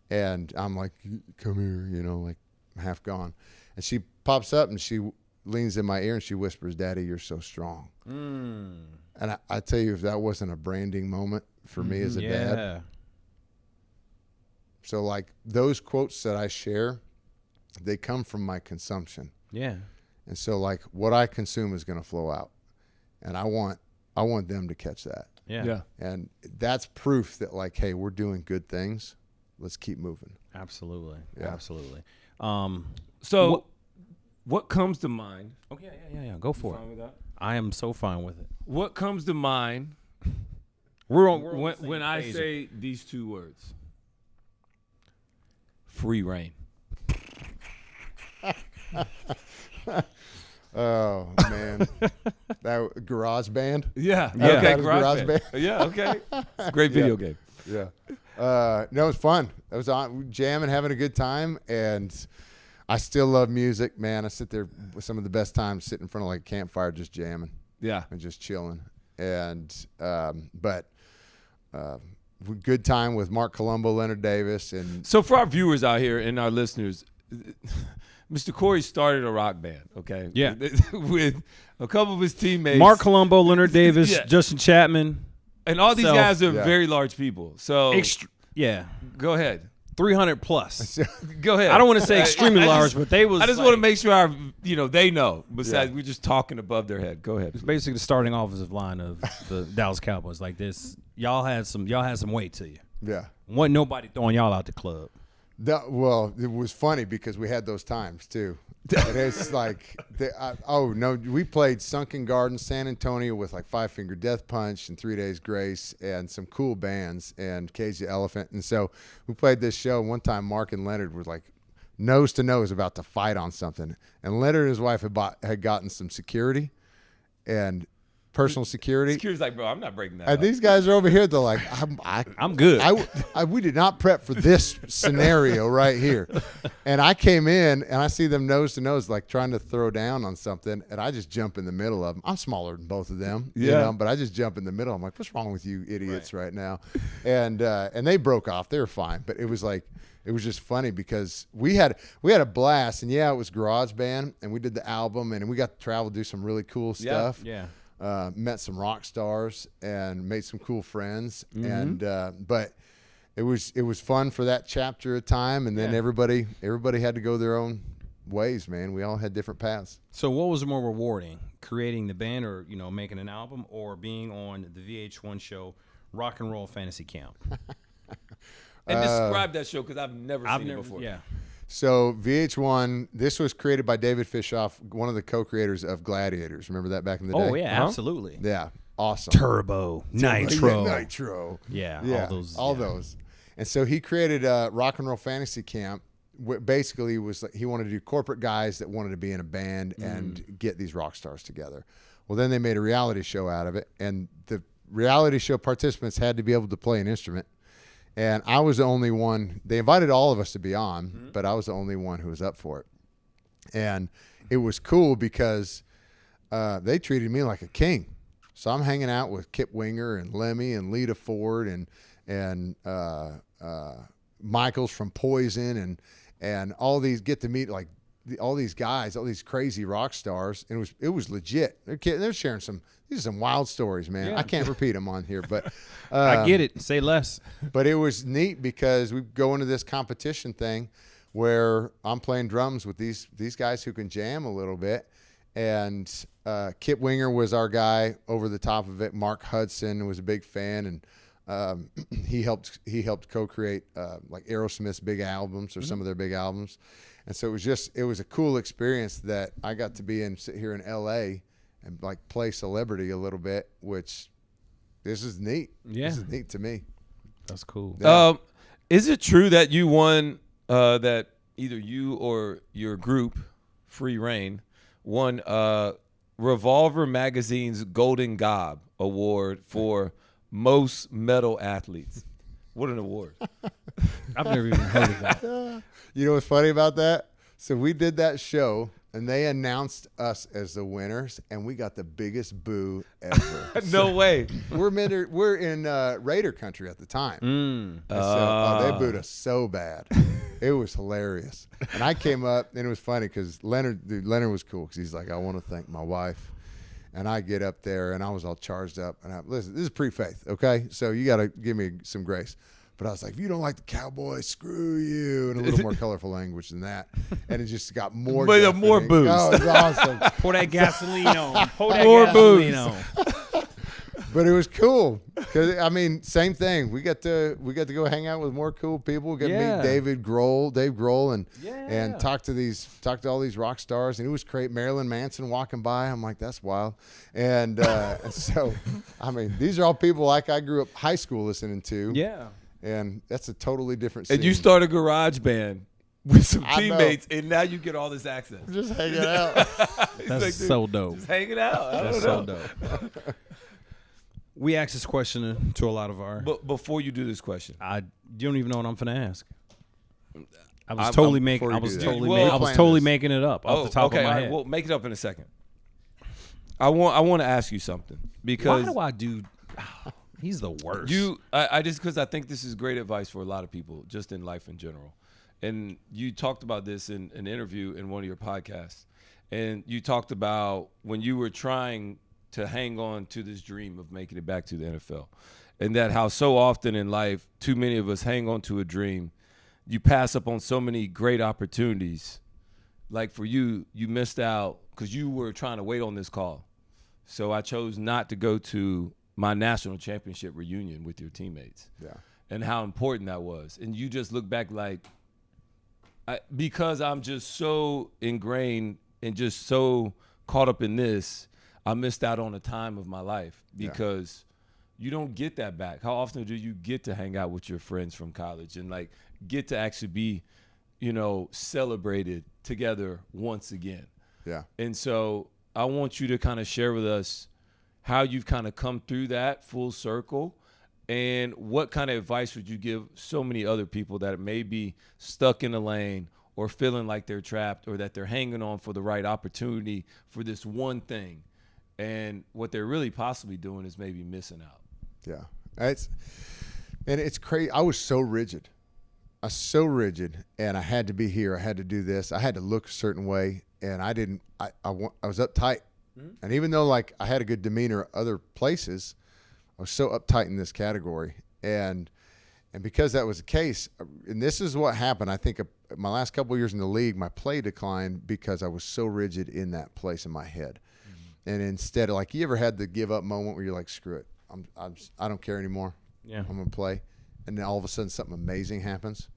And I'm like, come here, like half gone. And she pops up and she leans in my ear and she whispers, Daddy, you're so strong. And I tell you, if that wasn't a branding moment for me as a dad. So, like, those quotes that I share, they come from my consumption. Yeah. And so, like, what I consume is going to flow out. And I want them to catch that. Yeah. And that's proof that, like, hey, we're doing good things. Let's keep moving. Absolutely. Yeah. Absolutely. So what comes to mind? Okay, yeah. Go for it. Fine with that? I am so fine with it. What comes to mind when I say these two words? Free reign. Oh, man. That Garage Band? Yeah. Okay, Okay, Garage Band. Yeah, okay. It's a great video game. Yeah. No, it was fun. It was on jamming, having a good time, and I still love music, man. I sit there with some of the best times, sitting in front of like a campfire, just jamming. Yeah. And just chilling. And good time with Mark Colombo, Leonard Davis, and so for our viewers out here and our listeners, Mr. Cory started a rock band, okay? Yeah. With a couple of his teammates. Mark Colombo, Leonard Davis, Yeah. Justin Chapman. And all these guys are Yeah. very large people. So Yeah. go ahead. 300 plus. Go ahead. I don't want to say extremely I large, just- but they was I just like, want to make sure they know. Besides, Yeah. we're just talking above their head. Go ahead. it's please. basically the starting offensive line of the Dallas Cowboys. Like this, y'all had some weight to you. yeah. Wasn't nobody throwing y'all out the club. Well, it was funny because we had those times too. And it's like, we played Sunken Garden, San Antonio with like Five Finger Death Punch and 3 Days Grace and some cool bands and Cage the Elephant. And so we played this show. One time Mark and Leonard were like nose to nose about to fight on something. And Leonard and his wife had gotten some security and personal security. Security's like, bro, I'm not breaking that And up. these guys are over here. They're like, I'm good. we did not prep for this scenario right here. And I came in and I see them nose to nose, like trying to throw down on something. And I just jump in the middle of them. I'm smaller than both of them, but I just jump in the middle. I'm like, what's wrong with you idiots right now? And they broke off. They were fine. But it was like, it was just funny because we had a blast. And yeah, it was Garage Band and we did the album and we got to travel, do some really cool stuff. Yeah. Met some rock stars and made some cool friends, and but it was fun for that chapter of time, and then everybody had to go their own ways, man. We all had different paths. So what was more rewarding, creating the band or, making an album, or being on the VH1 show Rock and Roll Fantasy Camp? And describe that show, because I've never seen it before. Yeah. So VH1, this was created by David Fishoff, one of the co-creators of Gladiators. Remember that back in the day? Oh, yeah, absolutely. Yeah, awesome. Turbo, Nitro. Yeah, Nitro. Yeah, all those. And so he created Rock and Roll Fantasy Camp. Basically, was like he wanted to do corporate guys that wanted to be in a band and get these rock stars together. Well, then they made a reality show out of it, and the reality show participants had to be able to play an instrument. And I was the only one. They invited all of us to be on, but I was the only one who was up for it. And it was cool because they treated me like a king. So I'm hanging out with Kip Winger and Lemmy and Lita Ford and Michaels from Poison and all these, get to meet like all these guys, all these crazy rock stars, and it was legit. They're sharing these are some wild stories, man. Yeah. I can't repeat them on here, but I get it. Say less. But it was neat because we go into this competition thing where I'm playing drums with these guys who can jam a little bit, and Kip Winger was our guy over the top of it. Mark Hudson was a big fan, and he helped co-create like Aerosmith's big albums or some of their big albums. And so it was a cool experience that I got to sit here in LA and like play celebrity a little bit, which this is neat. Yeah. This is neat to me. That's cool. Yeah. Is it true that you won, that either you or your group, Free Reign, won Revolver Magazine's Golden Gob Award for most metal athletes? What an award. I've never even heard of that. You know what's funny about that? So we did that show, and they announced us as the winners, and we got the biggest boo ever. No way. We're in Raider country at the time. And so, they booed us so bad. It was hilarious. And I came up, and it was funny because Leonard was cool because he's like, I want to thank my wife. And I get up there, and I was all charged up. And listen, this is pre-faith, okay? So you got to give me some grace. But I was like, if you don't like the Cowboys, screw you, and a little more colorful language than that. And it just got more. But more booze. Oh, it was awesome. Pour that gasoline on. Pour that More gasoline booze. on. But it was cool because same thing. We got to go hang out with more cool people. Get to meet Dave Grohl, and talk to all these rock stars. And it was great. Marilyn Manson walking by. I'm like, that's wild. And so, these are all people like I grew up high school listening to. Yeah. And that's a totally different scene. And you start a garage band with some I teammates, and now you get all this access. just hanging out. That's like, so dope. Just hanging out. That's so dope. We ask this question to a lot of our. But before you do this question, You don't even know what I'm finna ask. I was I'm- totally I'm- making. before I you was do that. totally. Well, I was plan totally this. making it up off the top okay, of my all right, head. we'll make it up in a second. I want to ask you something because Why do I do? He's the worst. I just because I think this is great advice for a lot of people just in life in general. And you talked about this in an interview in one of your podcasts. And you talked about when you were trying to hang on to this dream of making it back to the NFL. And that how so often in life, too many of us hang on to a dream. You pass up on so many great opportunities. Like for you, you missed out because you were trying to wait on this call. So I chose not to go to my national championship reunion with your teammates. Yeah. And how important that was. And you just look back like, because I'm just so ingrained and just so caught up in this, I missed out on a time of my life because you don't get that back. How often do you get to hang out with your friends from college and like get to actually be, celebrated together once again? Yeah. And so I want you to kind of share with us how you've kind of come through that full circle, and what kind of advice would you give so many other people that may be stuck in a lane or feeling like they're trapped or that they're hanging on for the right opportunity for this one thing, and what they're really possibly doing is maybe missing out? Yeah. It's crazy. I was so rigid. And I had to be here. I had to do this. I had to look a certain way, and I was uptight. And even though like I had a good demeanor other places, I was so uptight in this category. And And because that was the case, and this is what happened, I think my last couple of years in the league, my play declined because I was so rigid in that place in my head. Mm-hmm. And instead of, like, you ever had the give up moment where you're like, screw it, I don't care anymore. Yeah. I'm going to play. And then all of a sudden something amazing happens.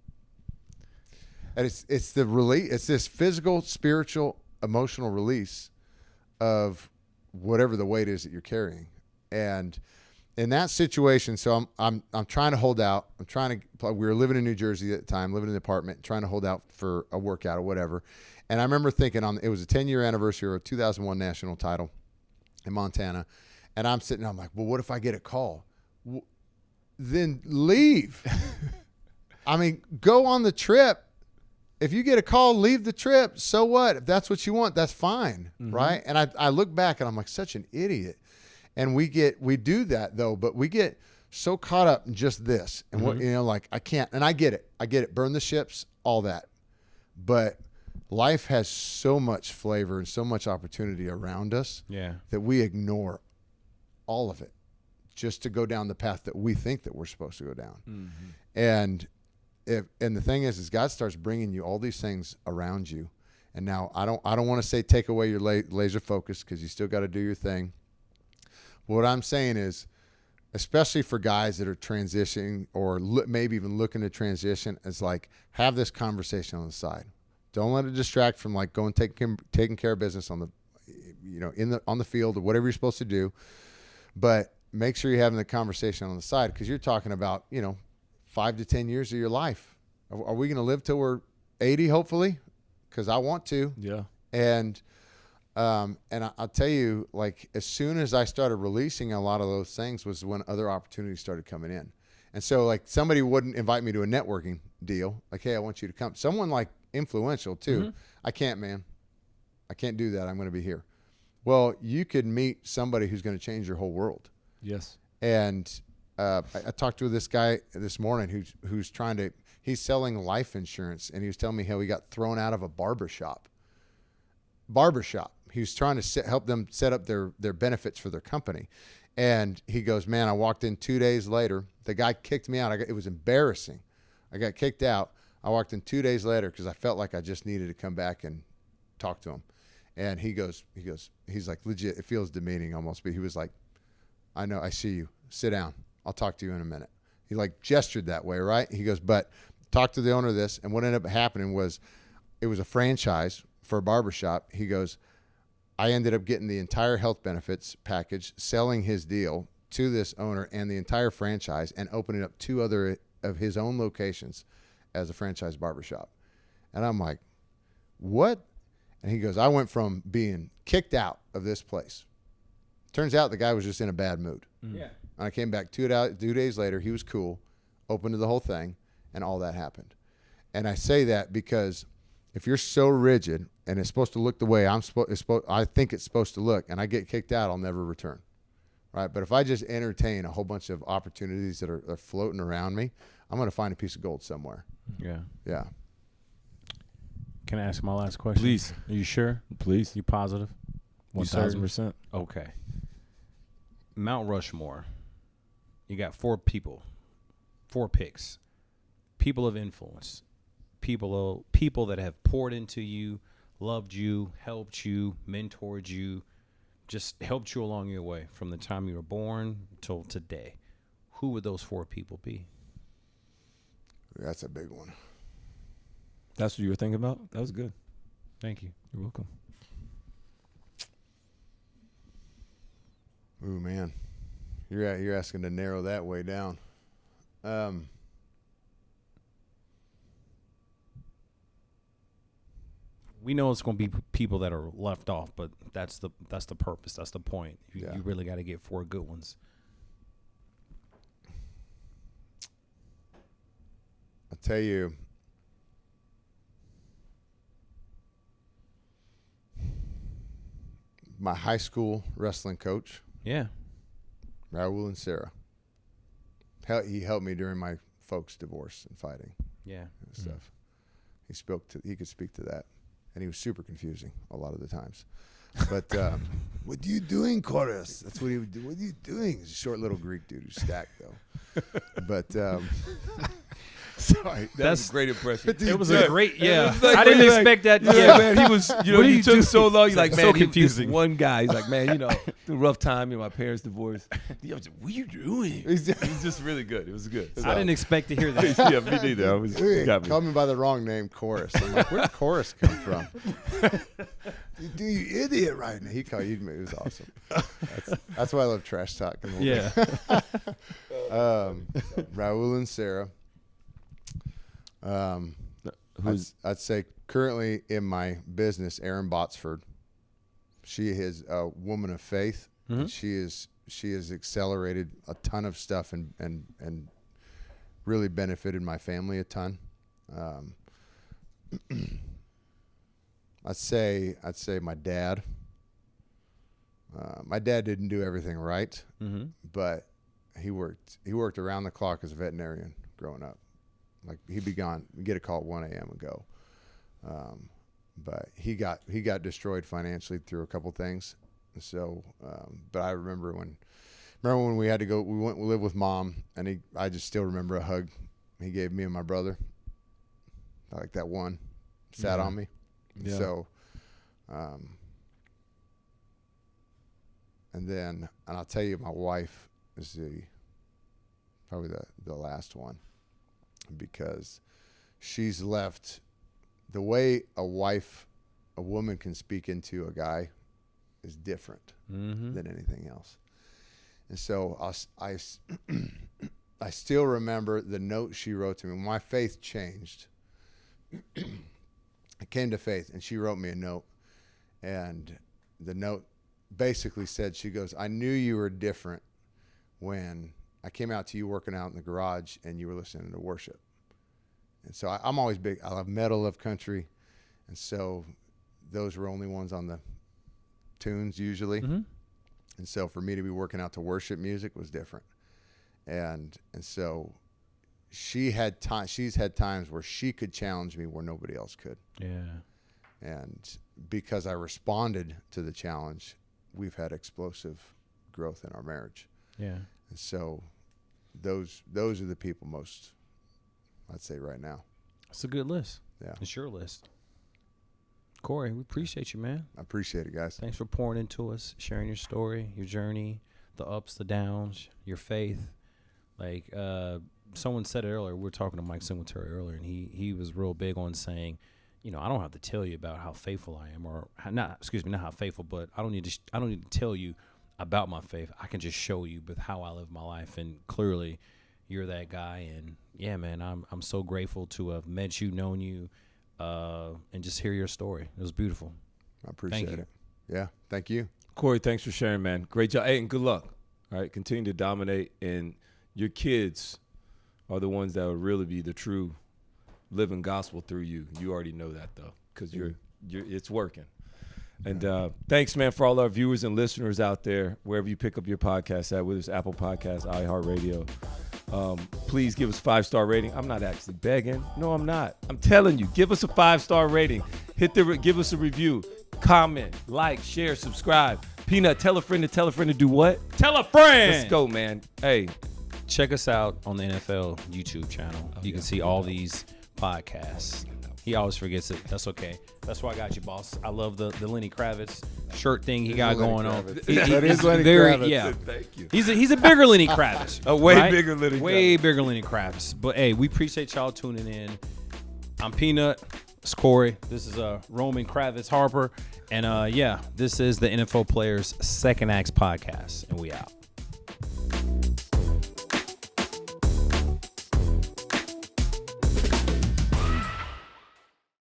And it's the release, it's this physical, spiritual, emotional release of whatever the weight is that you're carrying. And in that situation, so I'm trying to hold out. We were living in New Jersey at the time, living in an apartment, trying to hold out for a workout or whatever. And I remember thinking it was a 10-year anniversary of a 2001 national title in Montana. And I'm sitting there, I'm like, well, what if I get a call? Then leave. I mean, go on the trip. If you get a call, leave the trip. So what? If that's what you want, that's fine, right? And I look back and I'm like, such an idiot. And we do that though, but we get so caught up in just this and what, like, I can't, and I get it. Burn the ships, all that. But life has so much flavor and so much opportunity around us that we ignore all of it just to go down the path that we think that we're supposed to go down. Mm-hmm. And the thing is God starts bringing you all these things around you. And now I don't want to say take away your laser focus, because you still got to do your thing. What I'm saying is, especially for guys that are transitioning or maybe even looking to transition, is like, have this conversation on the side. Don't let it distract from, like, going taking care of business on the on the field or whatever you're supposed to do. But make sure you're having the conversation on the side, because you're talking about 5 to 10 years of your life. Are we going to live till we're 80? Hopefully, because I want to. Yeah. And I'll tell you, like, as soon as I started releasing a lot of those things was when other opportunities started coming in. And so, like, somebody wouldn't invite me to a networking deal. Like, hey, I want you to come. Someone, like, influential too. Mm-hmm. I can't, man. I can't do that. I'm going to be here. Well, you could meet somebody who's going to change your whole world. Yes. And I talked to this guy this morning he's selling life insurance, and he was telling me how he got thrown out of a barbershop. He was trying to help them set up their benefits for their company. And he goes, man, I walked in 2 days later. The guy kicked me out. it was embarrassing. I got kicked out. I walked in 2 days later because I felt like I just needed to come back and talk to him. And he's like, legit, it feels demeaning almost, but he was like, I know, I see you. Sit down. I'll talk to you in a minute. He, like, gestured that way, right? He goes, but talk to the owner of this. And what ended up happening was, it was a franchise for a barbershop. He goes, I ended up getting the entire health benefits package, selling his deal to this owner and the entire franchise, and opening up 2 other of his own locations as a franchise barbershop. And I'm like, what? And he goes, I went from being kicked out of this place. Turns out the guy was just in a bad mood. Mm-hmm. Yeah. And I came back 2 days later. He was cool, open to the whole thing, and all that happened. And I say that because if you're so rigid and it's supposed to look the way I think it's supposed to look, and I get kicked out, I'll never return. Right? But if I just entertain a whole bunch of opportunities that are floating around me, I'm going to find a piece of gold somewhere. Yeah. Yeah. Can I ask my last question? Please. Are you sure? Please. You positive? 1,000%. Okay. Mount Rushmore. You got 4 people, 4 picks, people of influence, people that have poured into you, loved you, helped you, mentored you, just helped you along your way from the time you were born till today. Who would those 4 people be? That's a big one. That's what you were thinking about? That was good. Thank you. You're welcome. Ooh, man. You're asking to narrow that way down. We know it's going to be people that are left off, but that's the purpose. That's the point. You really got to get 4 good ones. I'll tell you, my high school wrestling coach. Yeah. Raul and Sarah. He helped me during my folks' divorce and fighting. Yeah. And stuff. He could speak to that. And he was super confusing a lot of the times. But what are you doing, chorus? That's what he would do. What are you doing? He's a short little Greek dude who's stacked though. But sorry, That was a great impression. It was a great, yeah. Like, I didn't expect that. Yeah, man. He was, you know, What are you you took doing? so long. You're like, It's man, so this confusing. one guy. He's like, man, you know, the rough time. You know, my parents divorced. What are you doing? It was just really good. It was good. I didn't expect to hear that. Yeah, me neither. Hey, Got me. call me by the wrong name, chorus. I'm like, where'd chorus come from? You idiot right now. He called you me. It was awesome. That's why I love trash talk. Yeah. Raul and Sarah. I'd say currently in my business, Erin Botsford. She is a woman of faith. Mm-hmm. She has accelerated a ton of stuff and really benefited my family a ton. I'd say my dad. My dad didn't do everything right, but he worked around the clock as a veterinarian growing up. Like he'd be gone, get a call at 1 a.m. and go. But he got destroyed financially through a couple things. So, but I remember when we had to go, we went to live with Mom, and I just still remember a hug he gave me and my brother. Like that one, sat on me. Yeah. So, and I'll tell you, my wife is probably the last one, because she's left the way a woman can speak into a guy is different than anything else. And so I still remember the note she wrote to me. My faith changed. I came to faith, and she wrote me a note, and the note basically said, she goes, I knew you were different when I came out to you working out in the garage and you were listening to worship. And so I'm always big. I love metal, love country. And so those were only ones on the tunes usually. And so for me to be working out to worship music was different. And so she's had times where she could challenge me where nobody else could. Yeah. And because I responded to the challenge, we've had explosive growth in our marriage. Yeah. And so those are the people most, I'd say, right now. It's a good list. Yeah. It's your list. Cory, we appreciate you, man. I appreciate it, guys. Thanks for pouring into us, sharing your story, your journey, the ups, the downs, your faith. Like someone said it earlier. We were talking to Mike Singletary earlier, and he was real big on saying, you know, I don't have to tell you about how faithful I am, or not how faithful, but I don't need to tell you about my faith. I can just show you with how I live my life, and clearly you're that guy. And yeah, man, I'm so grateful to have met you, known you, and just hear your story. It was beautiful. I appreciate it. Yeah, thank you. Cory, thanks for sharing, man. Great job. Hey, and good luck. All right, continue to dominate, and your kids are the ones that will really be the true living gospel through you. You already know that, though, because you're it's working. And thanks, man, for all our viewers and listeners out there, wherever you pick up your podcast at, whether it's Apple Podcasts, iHeartRadio. Please give us a 5-star rating. I'm not actually begging. No, I'm not. I'm telling you, give us a 5-star rating. Give us a review. Comment, like, share, subscribe. Peanut, tell a friend to do what? Tell a friend. Let's go, man. Hey. Check us out on the NFL YouTube channel. You can see all these podcasts. He always forgets it. That's okay. That's why I got you, boss. I love the Lenny Kravitz shirt thing he got going on. That is Lenny Kravitz. Yeah. Thank you. He's a bigger Lenny Kravitz. Bigger Lenny Kravitz. Way bigger Lenny Kravitz. But hey, we appreciate y'all tuning in. I'm Peanut. It's Cory. This is Roman Kravitz Harper. And yeah, this is the NFL Players Second Acts Podcast. And we out.